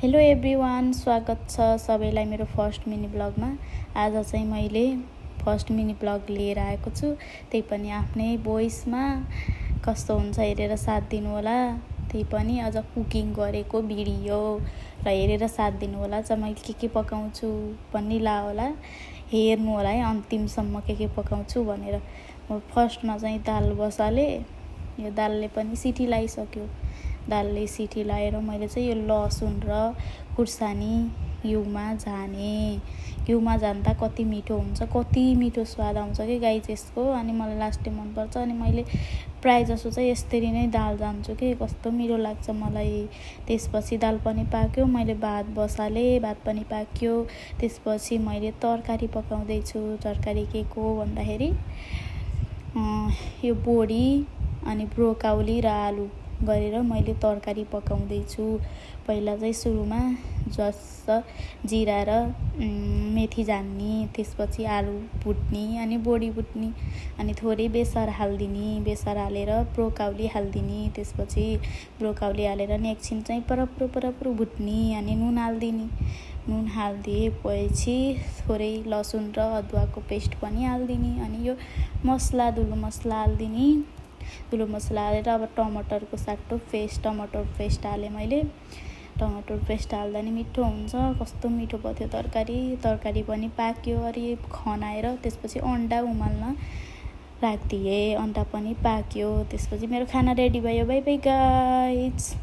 Hello everyone, स्वागत छ सबैलाई मेरो फर्स्ट मिनी ब्लगमा। आज चाहिँ मैले फर्स्ट मिनी ब्लग लिएर आएको छु, त्यही पनि आफ्नै भोइसमा। कस्तो हुन्छ हेरेर साथ दिनु होला। त्यही पनि अझ कुकिङ गरेको भिडियो र हेरेर साथ दिनु होला। चाहिँ मैले के पकाउँछु भन्ने ला होला, हेर्नु होला है अन्तिमसम्म के पकाउँछु भनेर। म फर्स्टमा चाहिँ दाल बसाले। यो दालले पनि सिटी लगाइसक्यो। दालले सिटी लगाएर मैले चाहिँ यो लसुन र खुर्सानी घिउमा झान्दा कति मिठो हुन्छ, कति मिठो स्वाद आउँछ कि गाइस यसको। अनि मलाई लास्टै मनपर्छ। अनि मैले प्राय जसो चाहिँ यसरी नै दाल जान्छु कि कस्तो मिठो लाग्छ मलाई। त्यसपछि दाल पनि पाक्यो, मैले भात बसाले, भात पनि पाक्यो। त्यसपछि मैले तरकारी पकाउँदैछु। तरकारी के को भन्दाखेरि यो बोडी अनि ब्रोकाउली र आलु गरेर मैले तरकारी पकाउँदैछु। पहिला चाहिँ सुरुमा जिरा र मेथी झान्ने, त्यसपछि आलु भुट्ने अनि बोडी भुट्ने, अनि थोरै बेसार हालिदिने। बेसार हालेर ब्रोकाउली हालिदिने। त्यसपछि ब्रोकाउली हालेर नि एकछिन चाहिँ परप्रो भुट्ने अनि नुन हालिदिने। नुन हालिदिएपछि थोरै लसुन र अदुवाको पेस्ट पनि हालिदिने। अनि यो धुलो मसला हालिदिने। धुलो मसला हालेर अब टमाटरको साटो टमाटर पेस्ट हालेँ मैले। टमाटर पेस्ट हाल्दा नि मिठो हुन्छ। कस्तो मिठो भयो त्यो तरकारी पनि पाक्यो। अरे खनाएर त्यसपछि अन्डा उमाल्न राखिदिएँ। अन्डा पनि पाक्यो। त्यसपछि मेरो खाना रेडी भयो। By by guys.